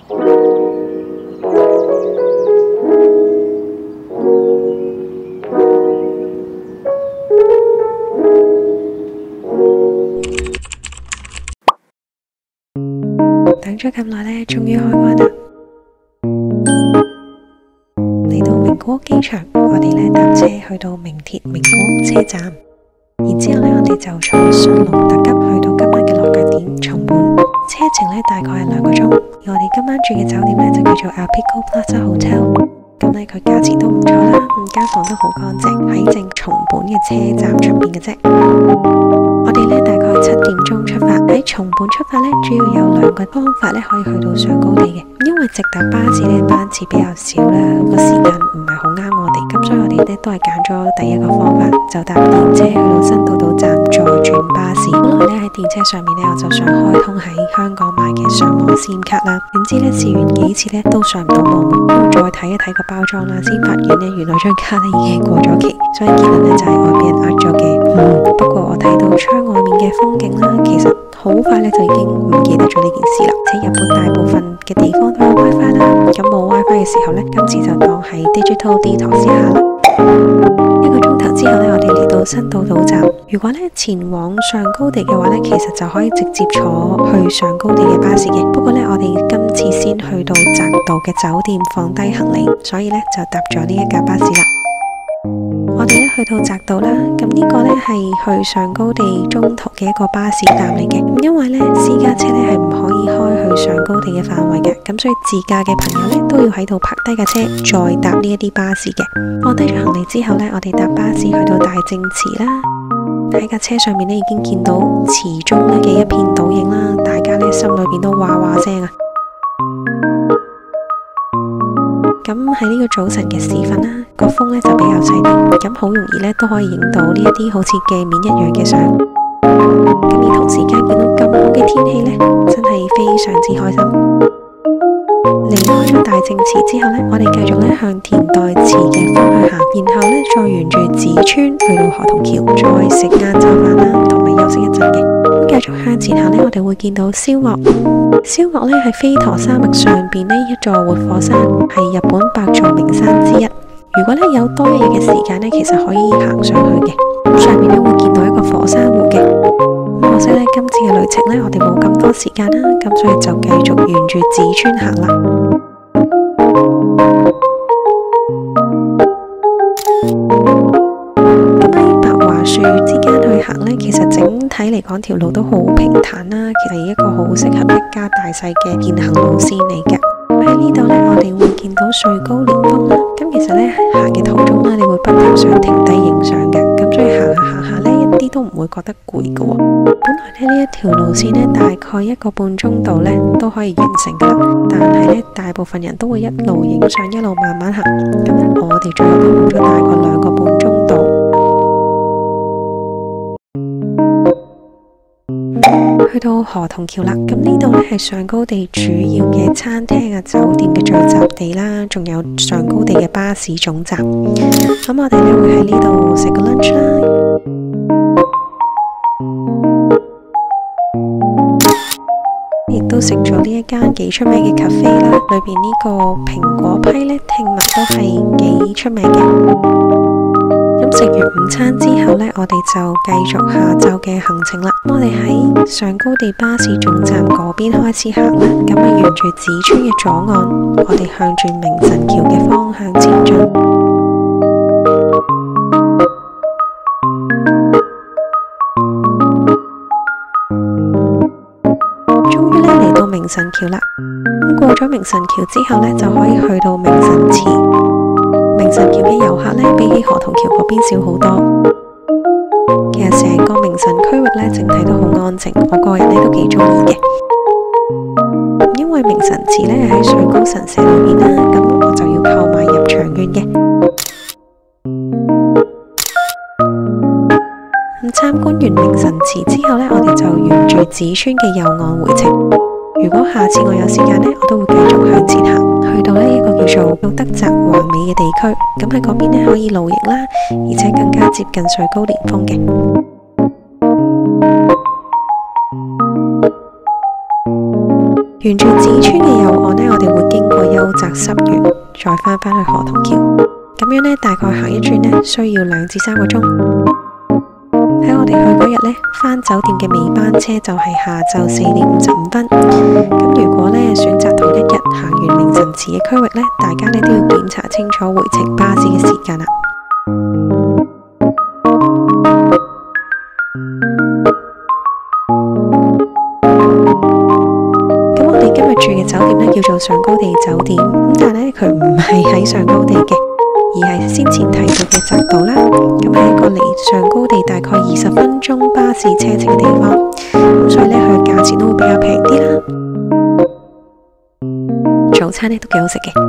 等咗咁耐呢，終於開關啦！嚟到名古屋機場，我哋呢搭車去到名鐵名古屋車站，然之後呢我哋就坐順龍特急去到今晚嘅落腳點松本，車程呢大概係2個鐘。而我哋今晚住嘅酒店呢就叫做 Alpico Plaza Hotel， 咁呢佢價錢都唔錯啦，間房都好乾淨，喺正松本嘅車站出面嘅啫。我哋呢大概7點鐘出發，喺松本出發呢主要有2個方法呢可以去到上高地嘅。因為直達巴士呢班次比較少啦，個時間唔係好啱我哋，咁所以我哋呢都係揀咗第一個方法，就搭電車去到新島島站再轉巴士。本來呢喺電車上面呢我就想開通喺香港買嘅上網SIM卡啦，點知呢試完幾次呢都上唔到網，再睇一睇個包裝啦，先發現呢原來張卡呢已經過咗期，所以結論呢就係我俾人呃咗嘅。不過我睇到窗外面嘅風景啦，其實好快呢就已經唔記得咗呢件事啦。而且日本大部分嘅地方都有 WiFi 啦，咁冇 WiFi 嘅時候呢，今次就當係 Digital Detox 下啦。1個鐘頭之後呢，我哋嚟到新島島站。如果呢前往上高地嘅話呢，其實就可以直接坐去上高地嘅巴士嘅。不過呢，我哋今次先去到澤道嘅酒店放低行李，所以呢就搭咗呢一架巴士啦。我哋呢去到澤道啦，咁呢個呢係去上高地中途嘅一個巴士站嚟嘅。因為呢私家車呢係唔可以開去上高地嘅範圍嘅，咁所以自駕嘅朋友呢都要喺度泊低架車，再搭呢一啲巴士嘅。放低咗行李之後呢，我哋搭巴士去到大正池啦。喺架車上面呢已經見到池中呢嘅一片倒影啦，大家呢心裏邊都哇哇聲啊！咁喺呢個早晨嘅時分啦，個風呢就比較細啲，咁好容易呢都可以影到呢一啲好似鏡面一樣嘅相。咁而同時間見到咁好嘅天氣呢，真係非常之開心。離開咗大正池之後呢，我哋繼續呢向田代池嘅方向行，然後呢再沿住紫川去到河童橋，再食晏晝飯啦，同埋休息一陣嘅。繼續向前行呢，我哋會見到燒岳。燒岳呢係飛驒山脈上邊呢一座活火山，係日本8座名山之一。如果呢有多一日嘅時間呢，其實可以行上去嘅。上面呢會見到一個火山湖嘅。可惜呢今次嘅旅程呢，我哋冇咁多時間啦，咁所以就繼續沿住紫川行啦。咁喺白樺樹之間去行呢，其實整體嚟講條路都好平坦啦，其實係一個好適合一家大細嘅健行路線嚟嘅。喺呢度呢，我哋會見到穗高連峰啦。咁其實呢，行嘅途中呢，你會不停想停低影相嘅，咁所以行下行下呢，一啲都唔會覺得攰嘅。本來呢一條路線呢，大概1個半鐘度呢都可以完成噶啦，但係呢，大部分人都會一路影相一路慢慢行，咁呢，我哋最後都用咗大概2個半鐘度。去到河童橋啦，咁呢度呢係上高地主要嘅餐廳啊、酒店嘅聚集地啦，仲有上高地嘅巴士總站。咁我哋呢會喺呢度食個 lunch 啦，亦都食咗呢一間幾出名嘅 cafe 啦，裏邊呢個蘋果批呢，聽聞都係幾出名嘅。咁食完午餐之後呢，我哋就繼續下晝嘅行程啦。我哋喺上高地巴士總站嗰邊開始行啦，咁沿住紫川嘅左岸，我哋向住明神橋嘅方向前進。終於呢嚟到明神橋啦。咁過咗明神橋之後呢，就可以去到明神池。明神橋嘅遊客呢，比起河童橋嗰邊少好多。其實成個明神區域呢，整體都好安靜，我個人呢都幾中意嘅。因為明神池呢喺穗高神社裏面啦，咁我就要購買入場券嘅。咁參觀完明神池之後呢，我哋就沿住紫川嘅右岸回程。如果下次我有時間呢，我都會繼續向前行，去到呢一個叫做奧德澤環美嘅地區。咁喺嗰邊呢，可以露營啦，而且更加接近穗高連峰嘅。沿住紫川嘅右岸呢，我哋澤濕原，再返返去河童橋。咁樣呢，大概行一轉呢，需要2至3個鐘。喺我哋去嗰日呢，返酒店嘅尾班車就係下晝4點55分。咁如果呢選擇同一日行完凌晨池嘅區域呢，大家呢都要檢查清楚回程巴士嘅時間啦。咁我哋今日住嘅酒店呢，叫做上高地酒店，咁但係呢，佢唔係喺上高地嘅，而係先前提到嘅澤島啦。咁係一個離上高地大概20分鐘巴士車程嘅地方，咁所以呢，佢嘅價錢都會比較平啲啦。早餐呢都幾好食嘅。